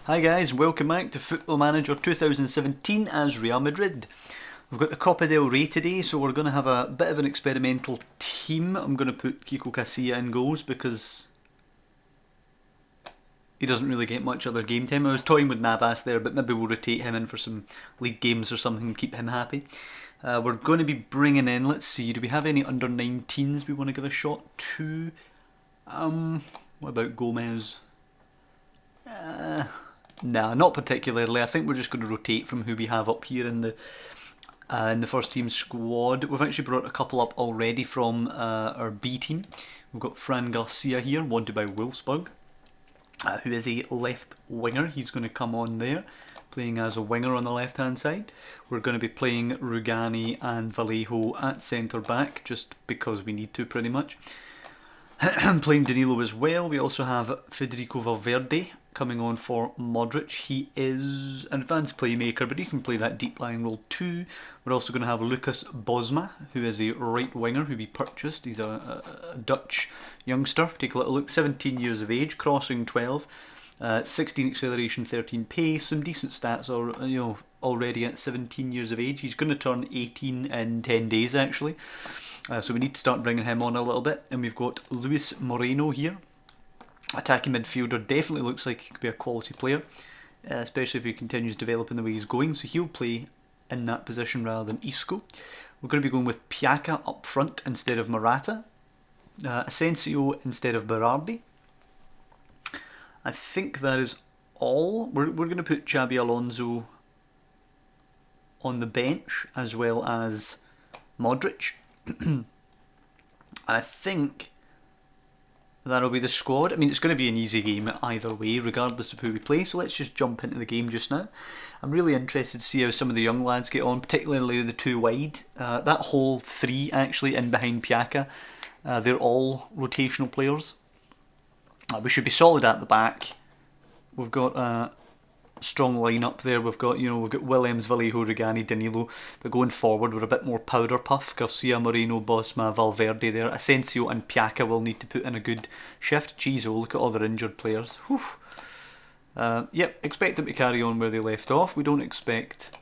Hi guys, welcome back to Football Manager 2017 as Real Madrid. We've got the Copa del Rey today, so we're going to have a bit of an experimental team. I'm going to put Kiko Casilla in goals because he doesn't really get much other game time. I was toying with Navas there, but maybe we'll rotate him in for some league games or something and keep him happy. We're going to be bringing in, let's see, do we have any under 19s we want to give a shot to? What about Gomez? Nah, not particularly. I think we're just going to rotate from who we have up here in the first team squad. We've actually brought a couple up already from our B team. We've got Fran Garcia here, wanted by Wolfsburg, who is a left winger. He's going to come on there, playing as a winger on the left hand side. We're going to be playing Rugani and Vallejo at centre back, just because we need to pretty much. Playing Danilo as well. We also have Federico Valverde coming on for Modric. He is an advanced playmaker, but he can play that deep lying role too. We're also going to have Lucas Bosma, who is a right winger who we purchased. He's a Dutch youngster. Take a little look. 17 years of age, crossing 12, 16 acceleration, 13 pace. Some decent stats, already at 17 years of age. He's going to turn 18 in 10 days actually. So we need to start bringing him on a little bit. And we've got Luis Moreno here. Attacking midfielder, definitely looks like he could be a quality player, especially if he continues developing the way he's going. So he'll play in that position rather than Isco. We're going to be going with Piaka up front instead of Morata. Asensio instead of Berardi. I think that is all. We're going to put Xabi Alonso on the bench as well as Modric. And I think that'll be the squad. I mean, it's going to be an easy game either way, regardless of who we play. So let's just jump into the game just now. I'm really interested to see how some of the young lads get on, particularly the two wide. That whole three actually in behind Piaka, they're all rotational players. We should be solid at the back. We've got a strong lineup there. We've got Williams, Vallejo, Rugani, Danilo. But going forward, we're a bit more powder puff. Garcia, Moreno, Bosma, Valverde there. Asensio and Piaka will need to put in a good shift. Jeez, oh, look at all their injured players. Whew. Yep, expect them to carry on where they left off. We don't expect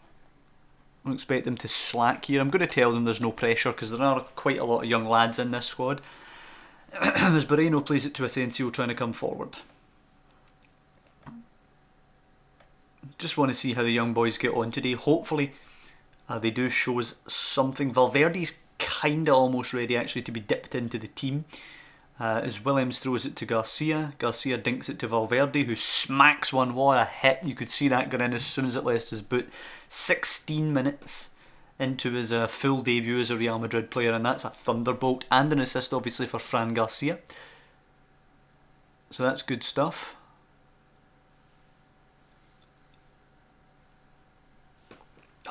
them to slack here. I'm going to tell them there's no pressure because there are quite a lot of young lads in this squad. As Moreno plays it to Asensio trying to come forward. Just want to see how the young boys get on today. Hopefully they do show us something. Valverde's kind of almost ready actually to be dipped into the team. As Williams throws it to Garcia. Garcia dinks it to Valverde, who smacks one. What a hit. You could see that going in as soon as it left his boot. 16 minutes into his full debut as a Real Madrid player, and that's a thunderbolt. And an assist obviously for Fran Garcia. So that's good stuff.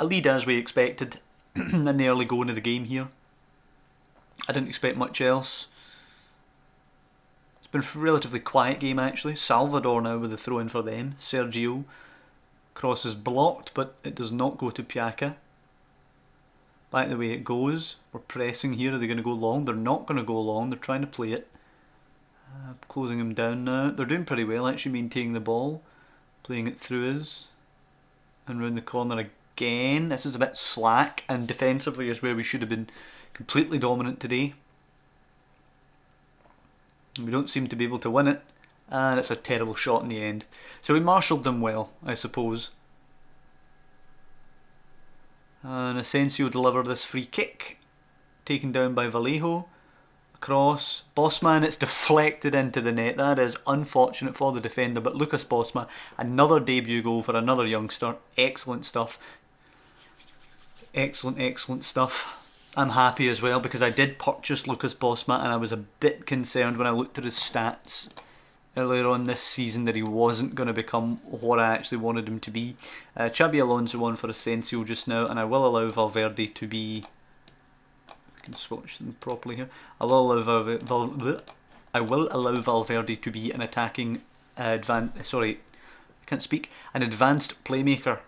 A lead as we expected in the early going of the game here. I didn't expect much else. It's been a relatively quiet game actually. Salvador now with the throw in for them. Sergio. Cross is blocked, but it does not go to Piaka. Back the way it goes. We're pressing here. Are they going to go long? They're not going to go long. They're trying to play it. Closing him down now. They're doing pretty well actually, maintaining the ball. Playing it through us. And round the corner again. This is a bit slack, and defensively is where we should have been completely dominant today. We don't seem to be able to win it, and it's a terrible shot in the end. So we marshalled them well, I suppose. And Asensio delivered this free kick, taken down by Vallejo. Across, Bosman, it's deflected into the net. That is unfortunate for the defender, but Lucas Bosma, another debut goal for another youngster. Excellent stuff. Excellent stuff. I'm happy as well because I did purchase Lucas Bosma and I was a bit concerned when I looked at his stats earlier on this season that he wasn't going to become what I actually wanted him to be. Xabi Alonso on for Asensio just now, and I will allow Valverde to be... I can swatch them properly here. I will allow Valverde to be an attacking an advanced playmaker.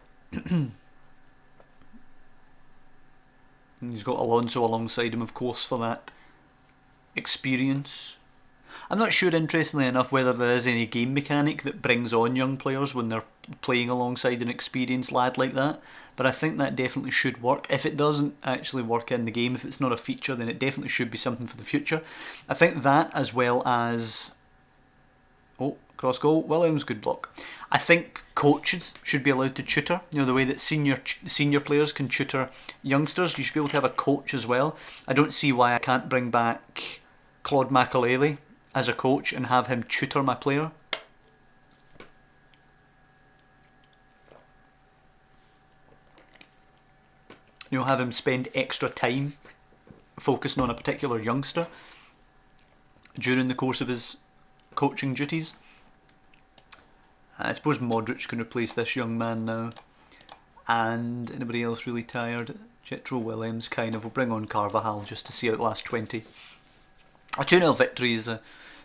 He's got Alonso alongside him, of course, for that experience. I'm not sure, interestingly enough, whether there is any game mechanic that brings on young players when they're playing alongside an experienced lad like that, but I think that definitely should work. If it doesn't actually work in the game, if it's not a feature, then it definitely should be something for the future. I think that, as well as... Oh, cross goal. Williams, good block. I think coaches should be allowed to tutor. You know, the way that senior players can tutor youngsters, you should be able to have a coach as well. I don't see why I can't bring back Claude Makelele as a coach and have him tutor my player. You know, have him spend extra time focusing on a particular youngster during the course of his coaching duties. I suppose Modric can replace this young man now. And anybody else really tired? Jetro Williams, kind of. We'll bring on Carvajal just to see out the last 20. A 2-0 victory is a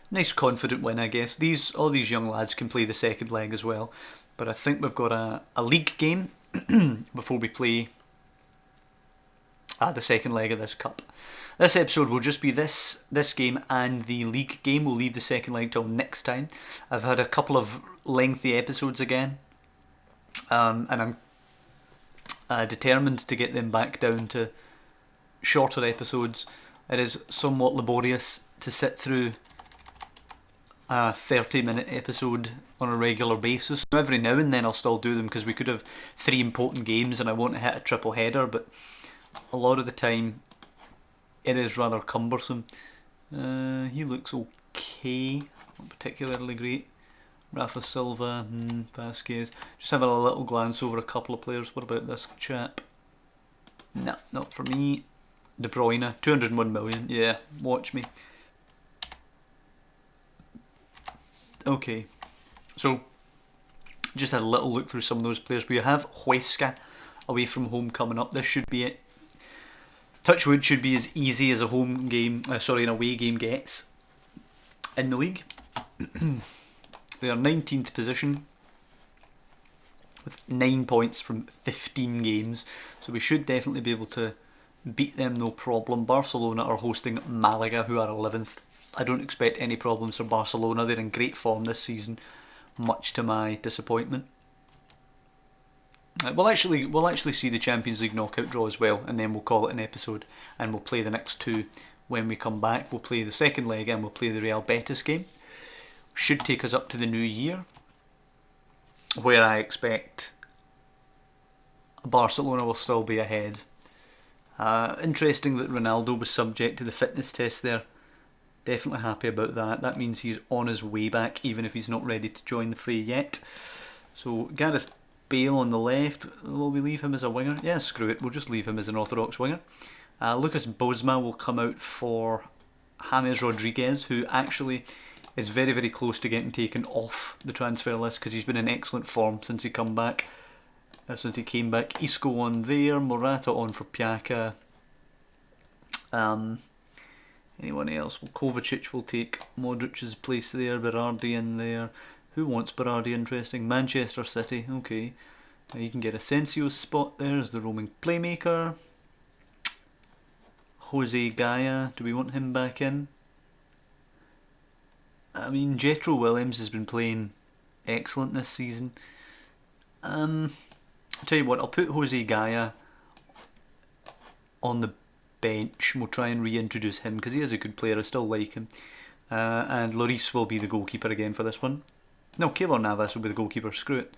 nice confident win, I guess. All these young lads can play the second leg as well. But I think we've got a league game before we play the second leg of this cup. This episode will just be this game and the league game. We'll leave the second leg till next time. I've had a couple of lengthy episodes again, and I'm determined to get them back down to shorter episodes. It is somewhat laborious to sit through a 30-minute episode on a regular basis. Every now and then I'll still do them because we could have 3 important games and I want to hit a triple header, but a lot of the time it is rather cumbersome. He looks okay, not particularly great. Rafa Silva, Vasquez. Just having a little glance over a couple of players. What about this chap? Nah, not for me. De Bruyne, 201 million. Yeah, watch me. Okay, so just had a little look through some of those players. We have Huesca away from home coming up. This should be it. Touchwood should be as easy as a home game, an away game gets in the league. They are 19th position with 9 points from 15 games, so we should definitely be able to beat them no problem. Barcelona are hosting Malaga, who are 11th. I don't expect any problems for Barcelona. They're in great form this season, much to my disappointment. We'll actually see the Champions League knockout draw as well, and then we'll call it an episode, and we'll play the next 2 when we come back. We'll play the second leg and we'll play the Real Betis game. Should take us up to the new year, where I expect Barcelona will still be ahead. Interesting that Ronaldo was subject to the fitness test there. Definitely happy about that. That means he's on his way back, even if he's not ready to join the fray yet. So Gareth Bale on the left, will we leave him as a winger? Yeah, screw it, we'll just leave him as an orthodox winger. Lucas Bosma will come out for James Rodriguez, who actually is very, very close to getting taken off the transfer list because he's been in excellent form since he came back. Isco on there, Morata on for Piaka. Anyone else? Well, Kovacic will take Modric's place there, Berardi in there. Who wants Berardi? Interesting. Manchester City, okay. Now you can get Asensio's spot there as the roaming playmaker. Jose Gaya, do we want him back in? I mean, Jetro Williams has been playing excellent this season. I'll tell you what, I'll put Jose Gaya on the bench. We'll try and reintroduce him because he is a good player. I still like him. And Lloris will be the goalkeeper again for this one. No, Keylor Navas will be the goalkeeper. Screw it.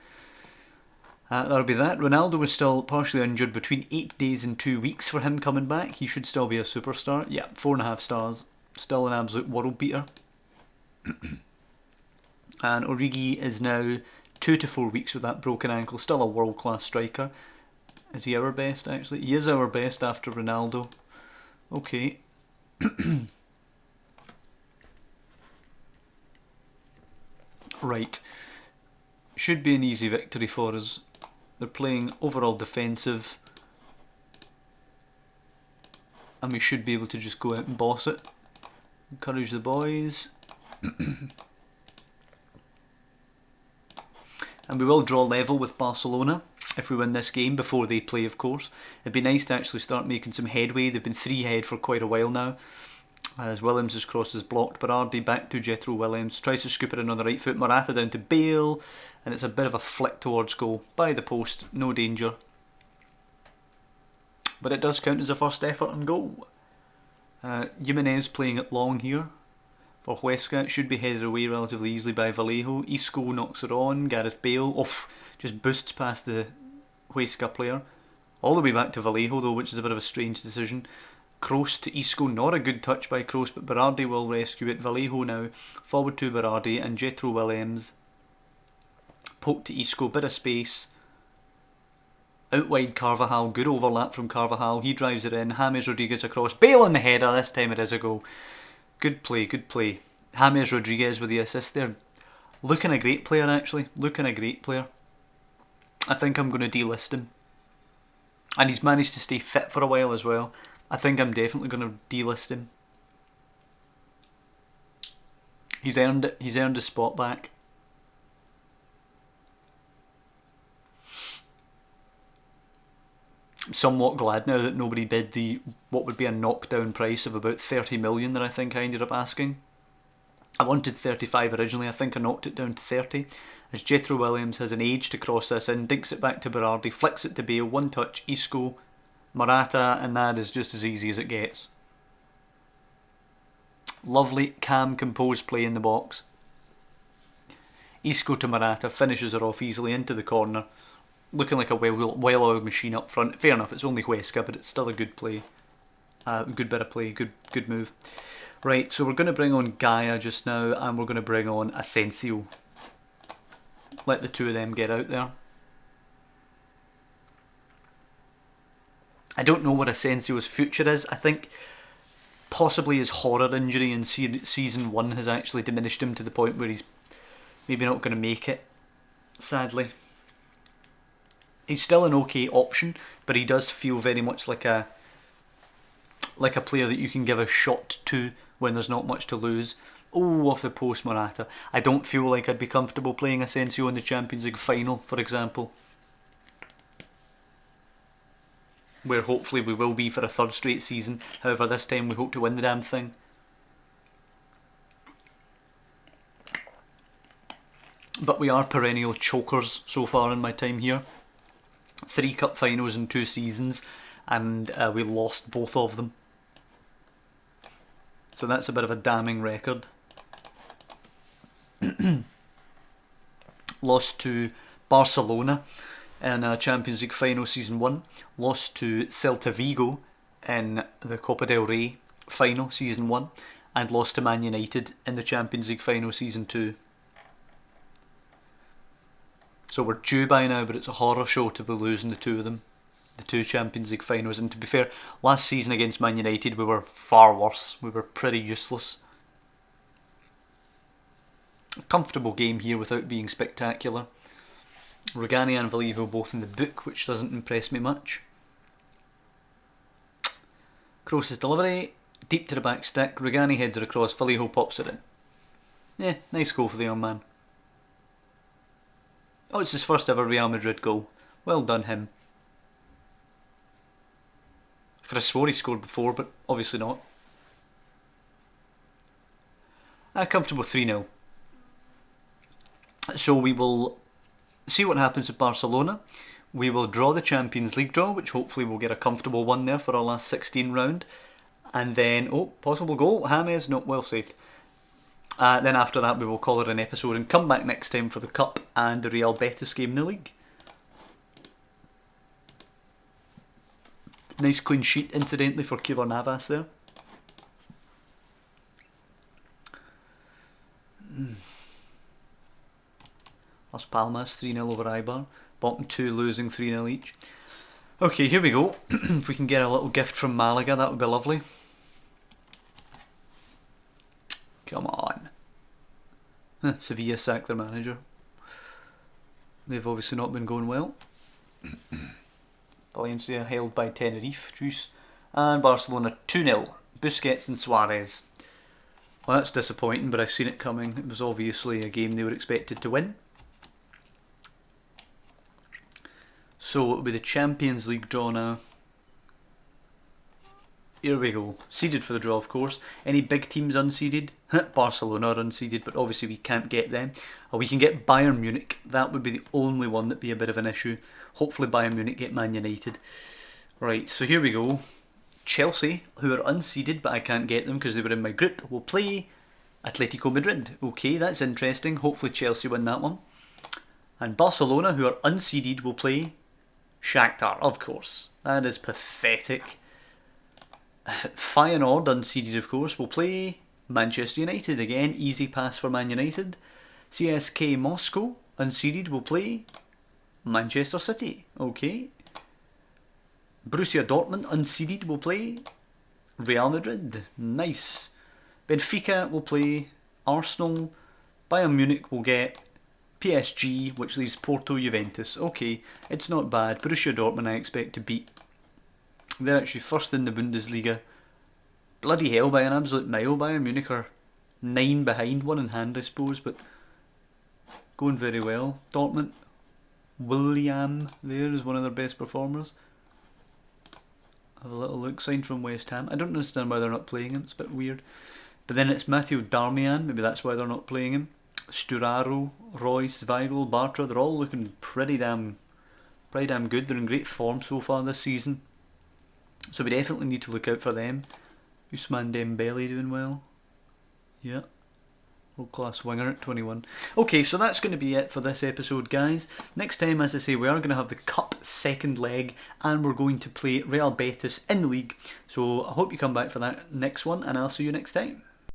That'll be that. Ronaldo was still partially injured between 8 days and 2 weeks for him coming back. He should still be a superstar. Yeah, 4.5 stars. Still an absolute world beater. And Origi is now 2 to 4 weeks with that broken ankle. Still a world class striker. Is he our best actually? He is our best after Ronaldo. Okay. Right. Should be an easy victory for us. They're playing overall defensive. And we should be able to just go out and boss it. Encourage the boys. And we will draw level with Barcelona if we win this game before they play, of course. It'd be nice to actually start making some headway. They've been 3 ahead for quite a while now. As Williams' cross is blocked, Berardi back to Jethro Williams, tries to scoop it in on the right foot, Morata down to Bale, and it's a bit of a flick towards goal, by the post, no danger. But it does count as a first effort and goal. Jimenez playing it long here for Huesca. It should be headed away relatively easily by Vallejo. Isco knocks it on, Gareth Bale, just boosts past the Huesca player. All the way back to Vallejo though, which is a bit of a strange decision. Kroos to Isco, not a good touch by Kroos, but Berardi will rescue it. Vallejo now, forward to Berardi and Jethro Williams. Poke to Isco, bit of space. Out wide Carvajal, good overlap from Carvajal, he drives it in. James Rodriguez across, Bale on the header, this time it is a goal. Good play, good play. James Rodriguez with the assist there. Looking a great player actually, looking a great player. I think I'm going to delist him. And he's managed to stay fit for a while as well. I think I'm definitely going to delist him. He's earned it. He's earned his spot back. I'm somewhat glad now that nobody bid the what would be a knockdown price of about 30 million that I think I ended up asking. I wanted 35 originally. I think I knocked it down to 30. As Jethro Williams has an age to cross this in, dinks it back to Berardi, flicks it to Bale, one touch, Isco, Morata, and that is just as easy as it gets. Lovely, calm, composed play in the box. Isco to Morata, finishes it off easily into the corner. Looking like a well-oiled machine up front. Fair enough, it's only Huesca, but it's still a good play. Good bit of play, good move. Right, so we're going to bring on Gaia just now, and we're going to bring on Asensio. Let the two of them get out there. I don't know what Asensio's future is. I think possibly his horror injury in season 1 has actually diminished him to the point where he's maybe not going to make it, sadly. He's still an okay option, but he does feel very much like a player that you can give a shot to when there's not much to lose. Oh, off the post, Morata. I don't feel like I'd be comfortable playing Asensio in the Champions League final, for example. Where hopefully we will be for a third straight season. However, this time we hope to win the damn thing. But we are perennial chokers so far in my time here. 3 cup finals in 2 seasons, and we lost both of them. So that's a bit of a damning record. Lost to Barcelona in a Champions League final season 1. Lost to Celta Vigo in the Copa del Rey final season 1. And lost to Man United in the Champions League final season 2. So we're due by now, but it's a horror show to be losing the two of them. The 2 Champions League finals. And to be fair, last season against Man United we were far worse. We were pretty useless. A comfortable game here without being spectacular. Rugani and Vallejo both in the book, which doesn't impress me much. Kroos' delivery, deep to the back stick. Rugani heads it across, Vallejo pops it in. Yeah, nice goal for the young man. Oh, it's his first ever Real Madrid goal. Well done him. I could have swore he scored before, but obviously not. A comfortable 3-0. So we will see what happens with Barcelona. We will draw the Champions League draw, which hopefully we'll get a comfortable one there for our last 16 round. And then, possible goal. James, no, well saved. Then after that we will call it an episode and come back next time for the Cup and the Real Betis game in the league. Nice clean sheet, incidentally, for Keylor Navas there. Las Palmas 3-0 over Eibar. Bottom 2 losing 3-0 each. Okay, here we go. If we can get a little gift from Malaga, that would be lovely. Come on. Sevilla sacked their manager. They've obviously not been going well. Valencia held by Tenerife. Juice. And Barcelona 2-0. Busquets and Suarez. Well, that's disappointing, but I've seen it coming. It was obviously a game they were expected to win. So it'll be the Champions League draw now. Here we go. Seeded for the draw, of course. Any big teams unseeded? Barcelona are unseeded, but obviously we can't get them. We can get Bayern Munich. That would be the only one that'd be a bit of an issue. Hopefully Bayern Munich get Man United. Right, so here we go. Chelsea, who are unseeded, but I can't get them because they were in my group, will play Atletico Madrid. Okay, that's interesting. Hopefully Chelsea win that one. And Barcelona, who are unseeded, will play Shakhtar, of course. That is pathetic. Feyenoord, unseeded of course, will play Manchester United. Again, easy pass for Man United. CSK Moscow, unseeded, will play Manchester City. Okay. Borussia Dortmund, unseeded, will play Real Madrid. Nice. Benfica will play Arsenal. Bayern Munich will get PSG, which leaves Porto Juventus. Okay, it's not bad. Borussia Dortmund I expect to beat. They're actually first in the Bundesliga. Bloody hell, by an absolute mile. Bayern Munich are 9 behind, 1 in hand I suppose, but going very well. Dortmund, William there is one of their best performers. Have a little look. Signed from West Ham. I don't understand why they're not playing him. It's a bit weird. But then it's Matteo Darmian. Maybe that's why they're not playing him. Sturaro, Royce, Weigl, Bartra. They're all looking pretty damn good. They're in great form so far this season. So we definitely need to look out for them. Ousmane Dembele doing well. Yeah. World class winger at 21. Okay, so that's going to be it for this episode, guys. Next time, as I say, we are going to have the Cup second leg and we're going to play Real Betis in the league. So I hope you come back for that next one and I'll see you next time.